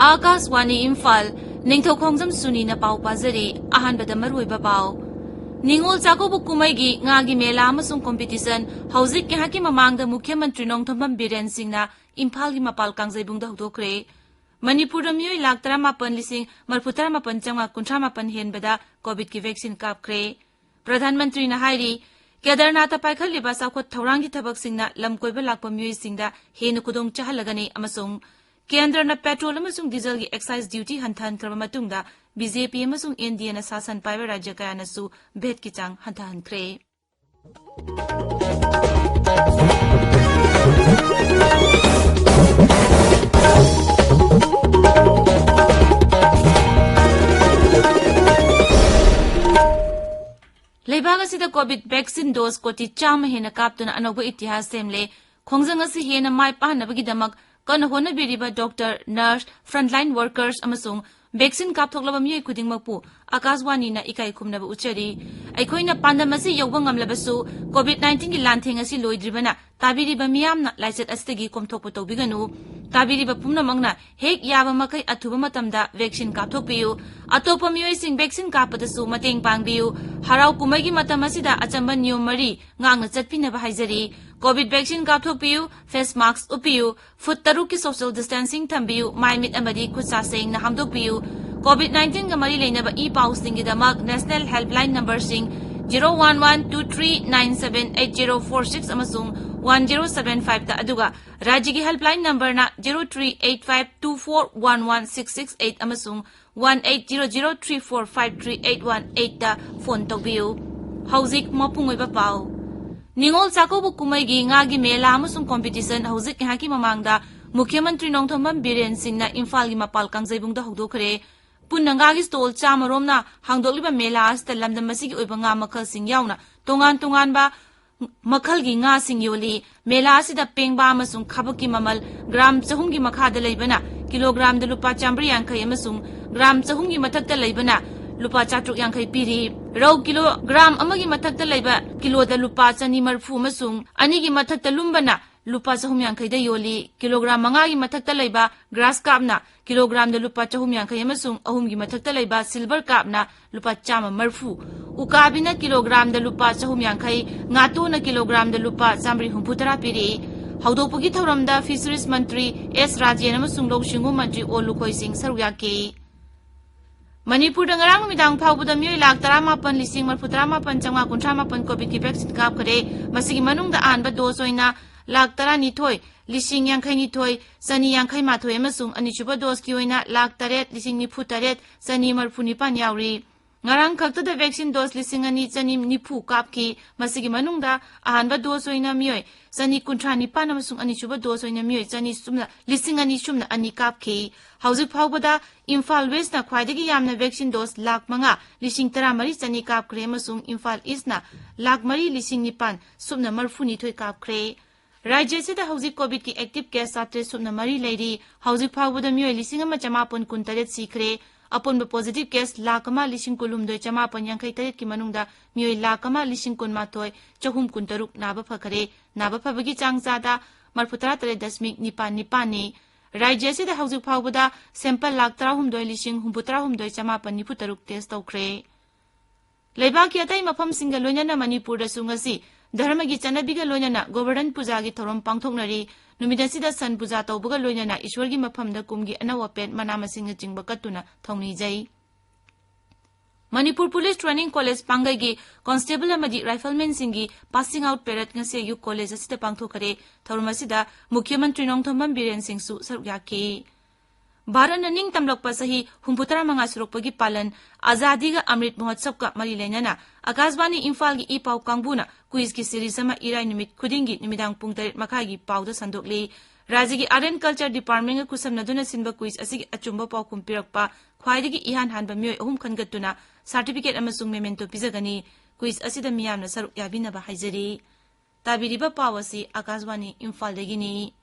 Akaswani Imphal Ningthoukhongjam Suni na pau pazari ahanbada maruiba pau Ningol Chakobu Kumaigi ngagi mela amasung competition hauzik kehaki mamangda Mukhyamantri Nongthombam Biren Singhna Imphal gi mapal kangjaibungda hudokre Manipur mioi lak 38,458 henbada COVID ki vaccine kapkre Pradhan Mantri na hairi Kedarnath paikhaliba sakhot thaurangi thabak singna lamkoiba lakpa mioi singda henu kudong chahalagani amasung Kendra na petrol amasung diesel gi excise duty hanthan kraba matungda BJP amasung NDA na sasan paiba rajya kaya nasu bet ki chang hanthan kre Leibang asida COVID vaccine dose koti chama hena kaptuna anoba itihas semle khongjang asi hena mai pahnabagi damak Kana hona biriba doctor, nurse, frontline workers amasung vaccine kapthoklaba miyoi khudingmakpu Akaswani na ikai khumnaba uchari aikoina pandamasi yawba ngamlabasu COVID-19 gi lantheng asi loidribana tabiriba miyamna laichet astagi komthokpu tobiganu tabiriba pumnamangna hek yaba makai athuba matamda vaccine kapthokpiyu atopa miyoi sing vaccine kapadasu mateng pangbiyu harau kumai gi matamasi da achamba niyom mari ngangna chatpinaba haijari COVID vaccine kapthokpiyu face mask upiyu foot taruk ki social distancing thambiyu maimit amadi khutsa seng na hamdokpiyu COVID-19 ga mari leinaba e-pau sing gidamak national helpline number sing 01123978046 amasung 1075 ta aduga rajya gi helpline number na 0385241166 amasung 1800345381 ta phone tawbiu hauzik mapungoi ba pau Ningol Chakobu Kumaigi ngagi mela amasung competition hauzik haki mamangda Mukhyamantri Nongthombam Biren Singhna Imphal gi mapal kangjaibungda hudokre Punangagi stol chamaromna hangdokliba mela asta lamdam masigi oiba nga makhal sing yauna tongan ba makhal gi nga sing yoli mela asida pengba amasung khabaki mamal gram chahum gi makhada leibana kilogram da lupa chambri yankhai amasung gram chahum gi mathakta leibana lupa chatruk yankhai piri rau kilogram amagi mathakta leiba kilo da lupa chani marfu amasung ani gi mathakta lumbana lupa chahum yankhai da yoli kilogram manga gi mathakta leiba grass kapna kilogram da lupa chahum yankhai amasung ahum gi mathakta leiba silver kapna lupa chama marfu ukabina kilogram da lupa chahum yankhai ngato na kilogram da lupa chamri humputara piri haudopugi thoramda fisheries mantri S Rajen amasung lokshingu mantri Olukhoi Singh saruyaki Manipur dangarang midang phaubuda mioi lak 38,458 COVID ki vaccine kapkhare masigi manungda anba dose oina lak 12 lising yankhai ni thoi sani yankhai ma thoi amasung anichuba dose ki oina lak 8 lising ni phu8 sani marphu nipan yauri ngarang khakta da vaccine dose lising ani chani nipu kapki masigi manungda ahanba dose oina mioi sani kunthra nipan amasung anichuba dose oina mioi chani sumna lising ani sumna ani kapki hauzik phauboda Imphal West na khwaidagi yamna vaccine dose lak manga lising 13 chani kapkre amasung Imphal East na lak 3 lising nipan sumna marphu ni thoi kapkre Rajya sida hauzik COVID ki active case satre sumna mari leiri hauzik phauboda mioi lising ama chamapon kuntaret sikre apon positive case lakama lising kulum doi chamapon yankhai taret ki manungda mioi lakama lising kun mathoi chahum kuntaruk naba phakare naba phabagi changchada marphutra tare dasmik nipan ni Rajya sida hauzik phauboda sample lak 13 lising humputra humdoi chamapon niputaruk test tawkre Leibak ki atai mafam singa loinana Manipur da sungasi Dharma gi chanabiga loinana governance puja gi thorom pangthoknari numidasida san puja tawbuga loinana ishwar gi mafamda kumgi anawa pen manamasing chingba katuna thongni jai Manipur Police Training College pangai gi constable amadi rifleman singi passing out parade ngase yu college asida pangthokare thorumasida Mukhyamantri Nongthombam Biren Singh su saryaki Bharat na ning tamlokpa sahi humputara manga surokpagi palan azadi ga amrit mahotsav ka mari lenana Akaswani Imphal gi ipau kangbuna quiz ki series ama irai numit khudingi numidang pung 8 makha gi pauda sandokli rajya gi art and culture department ga kusamna duna sinba quiz asigi achumba pau kumpirakpa khwaidagi ihan hanba mioi ahum khangatuna certificate amasung memento pizagani quiz asida miyamna saruk yabinaba haijari tabiriba pawasi Akaswani Imphal dagini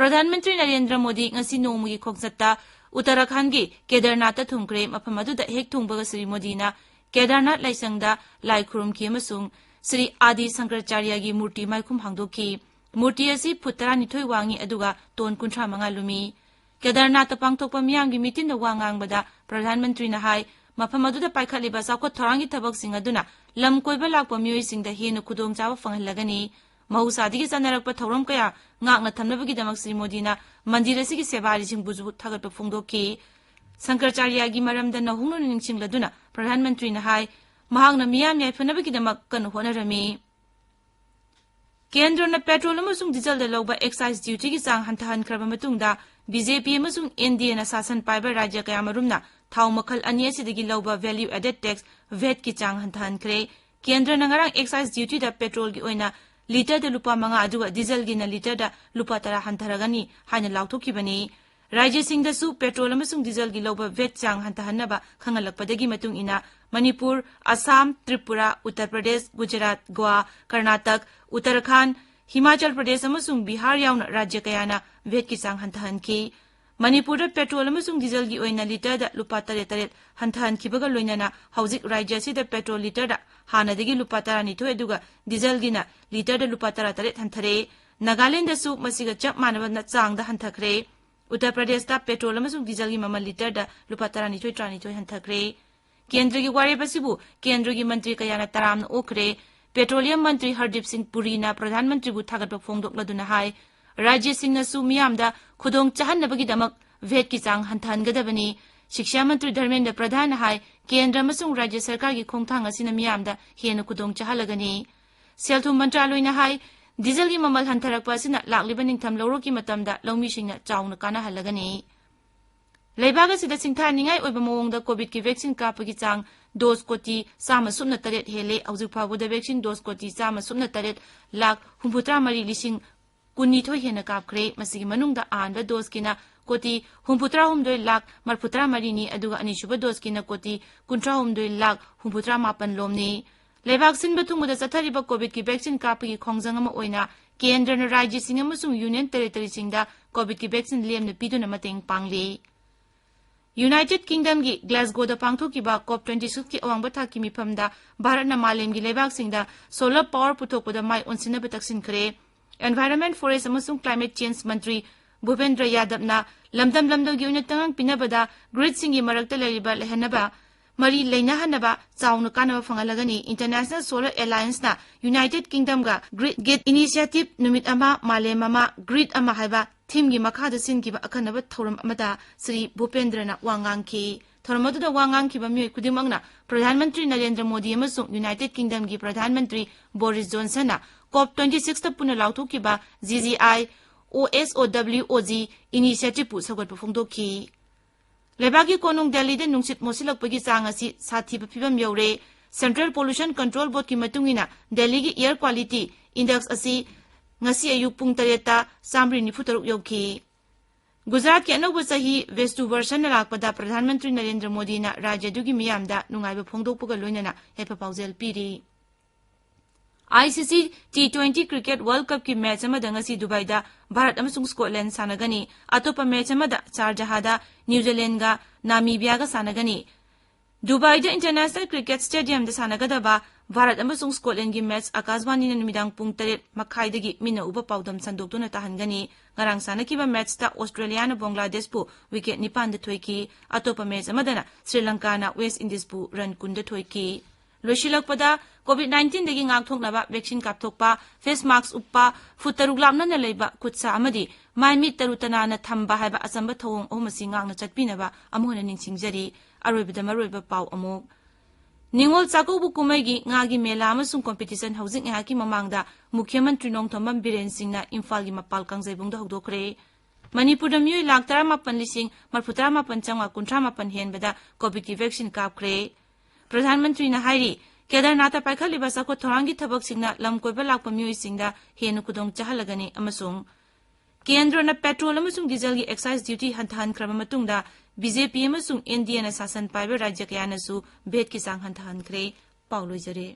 प्रधानमंत्री Narendra Modi ngasi nongmugi khokjatta Uttarakhand gi Kedarnath thungkre mafam aduda hek thungbaga Sri Modi na Kedarnath laisangda lai khurum ki amasung Sri Adi Shankaracharya gi murti maikhum hangdokhi murti asi phutara nithoi wangi aduga ton kunthra manga lumi Kedarnath pangthokpa miyam gi mitin da wangang bada प्रधानमंत्री ना high मफम अदुदा पाइखलिबा साखोत थौरांगी थबकसिंग अदुना lump कोइबा Lakpa मियोइसिंग दा हेनु खुदोंग चाबा फंगहलगनी महौसादिगी चनरकपा थौरम कया ngakna thamnabagi Sri Modi na mandir asigi sebarising buzu thagatpa phongdokki Shankaracharya gi maramda nahungno ningsingladuna प्रधानमंत्री ना high mahangna miyam yaifnabagi damak kan honarami केंद्र न petrol अमसुंग diesel दा लौबा excise duty की चांग हंथहन खरबा मतुंगदा बीजेपी अमसुंग एनडीए ना शासन पाइबा राज्य कया मरुमना थाव मखल अनि असिदगी लौबा वैल्यू एडेड टैक्स वेट की चांग हंथहन खरे केंद्र न ngarang एक्साइज ड्यूटी दा पेट्रोल की ओइना लीटर दा लुपा मंगा अदुगा डीजल गी ना लीटर दा लुपा तरा हंथरगनी हाइना लाउथोखिबनी राज्य सिंह दसु पेट्रोल अमसुंग डीजल गी लौबा वेट चांग हंथहनबा खंगलकपदगी मतुंग इना मणिपुर असम त्रिपुरा उत्तर प्रदेश गुजरात गोवा कर्नाटक उत्तराखंड हिमाचल प्रदेश अमसुंग बिहार याउना राज्य कयाना वेट की चांग हंथहनखि मणिपुर पेट्रोल अमसुंग डीजल की ओइना लीटर दा लुपा तरेत हंथहनखिबगा लोइनाना हौजिक राज्य सिदा पेट्रोल लीटर दा हानादगी लुपा 12 अदुगा डीजल गिना लीटर दा लुपा 13 हंथरे नागालैंड दसु मसिगा चप मानबना चांग दा हंथखरे उत्तर प्रदेश दा पेट्रोल अमसुंग डीजल की ममल लीटर दा लुपा 12 हंथखरे केंद्र की वारेबसिबु केंद्र की मंत्री कयाना तरामना ओखरे पेट्रोलियम मंत्री हरदीप सिंह पुरी ना प्रधानमंत्री बु थागत फोंगदोक्लदुना हाय राज्य सिंह नसु मियामदा खुदोंग चाहनबगिदमक वेट की चांग हंथहनगदबनी शिक्षा मंत्री धर्मेंद्र प्रधान हाय केंद्र अमसुंग राज्य सरकार की खोंगथांग असिना मियामदा हेनु खुदोंग चाहलगनी सेलथुम मंत्रालयना हाय डीजल की ममल हंथरकपा असिना लाक्लिबा निंगथम लौरो की मतमदा लौमीसिंगना चाउना कानाहलगनी लेबाग असिदा सिंथानिंगाई ओइबा मओंगदा कोविड की वैक्सीन कापगी चांग डोज कोटी 1.3 हेले हौजिक फावदा वैक्सीन डोज कोटी 1.3 लाख 63,000,000 हेना कापख्रे मसिगी मनुंगदा आनबा डोज किना कोटी 63 लाख 43,000,000 अदुगा अनिसुबा डोज किना कोटी 53 लाख 58 लोमनी लेबाग सिनबा थुंगदा चथरिबा कोविड की वैक्सीन कापगी खोंगजंग अमा ओइना केंद्रना राज्य सिंह अमसुंग यूनियन टेरिटरी सिंगदा कोविड की वैक्सीन लेमना पिदुना मतेंग पांगली यूनाइटेड किंगडम की ग्लासगो दा पांगथोकिबा कॉप 26 की अवांग थाकी मिफमदा भारत मालेम की लेबाग सिंगदा सोलर पावर पुथोकपदा माइ ओनसिनबा तक्सिनखरे एनवायरनमेंट फॉरेस्ट अमसुंग क्लाइमेट चेंज मंत्री भूपेंद्र यादवना लमदम की ओइना तंगांग पिनबदा ग्रिड सिंगी मरक्ता लेरिबा लेहनबा मरी लेनाहनबा चाउना कानबा फंगलगनी इंटरनेशनल सोलर अलायंस ना यूनाइटेड किंगडम गा ग्रिड गेट इनिशिएटिव नुमित अमा मालेम अमा ग्रिड अमा हाइबा थीम की मखादा सिनकिबा अखनबा थौरम अमदा श्री भूपेंद्रना वांगांगखि थौरम अदुदा वांगांगखिबा मियोय खुदिमंगना प्रधानमंत्री नरेंद्र मोदी अमसुंग यूनाइटेड किंगडम की प्रधानमंत्री बोरिस जॉनसन ना कॉप 26 ता पुना लाउथोकिबा जीजीआई OSOWOG इनिशिएटिव पु सगोट फोंदोखि लेबागी कोनुंग दिल्ली दे नुंसित मोसिलकपगी चांग असि साथिबा फिबम you're central pollution control board की मतुंगिना दिल्ली की एयर क्वालिटी इंडेक्स असि ngasi ayuk pung 3 yauki Gujarat के अनौब सही वेस्टु वर्षन लाकपदा प्रधानमंत्री नरेंद्र मोदी ना राज्य दुगी मियामदा नुंगाइबा फोंदोकपगा लोइनना हेपा पाउजेल पीरी ICC T20 cricket world cup की मैच अमदा ngasi दुबईदा भारत अमसुंग स्कॉटलैंड सानगनी अतोपा मैच अमदा शारजाहदा न्यूजीलैंड गा नामीबिया गा सानगनी दुबईदा इंटरनेशनल क्रिकेट स्टेडियम दा सानगदबा भारत अमसुंग स्कॉटलैंड की मैच आकाशवाणी नुमिदांग पुंग 3 मखाइदगी मिना उबा पाउदम संदोक्तुना ताहनगनी ngarang sanakiba match ta Australia na Bangladesh pu wicket 9 da thoiki atopa match amadana Sri Lanka na West Indies pu run 10 da thoiki loshilakpada COVID-19 dagi ngakthoknaba vaccine kapthokpa face mask uppa futaruk lamna na leiba khutsa amadi maimi tarutana na thamba haiba asamba thawong omasi ngakna chatpinaba amhona ningsingjari aroibada maroiba pau amuk Ningol Chakobu Kumaigi ngagi mela amasung competition housing ngaki mamangda Mukhyamantri Nongthombam Biren Singh na Imphal gi mapal kangjaibungda hodokre Manipur da miyoi lakh 38,000 henbada COVID ki vaccine kapkre Pradhanmantri na hairi Kedarnath paikhaliba sakho thorangi thabak singna lamkoiba lakpa miyoi singda henu kudong chahalagani amasung Kendra na petrol amasung diesel gi excise duty hanthan krama matungda BJP amasung NDA na sasan paiba rajya kayana su bet ki sang hanthan kre paulo jare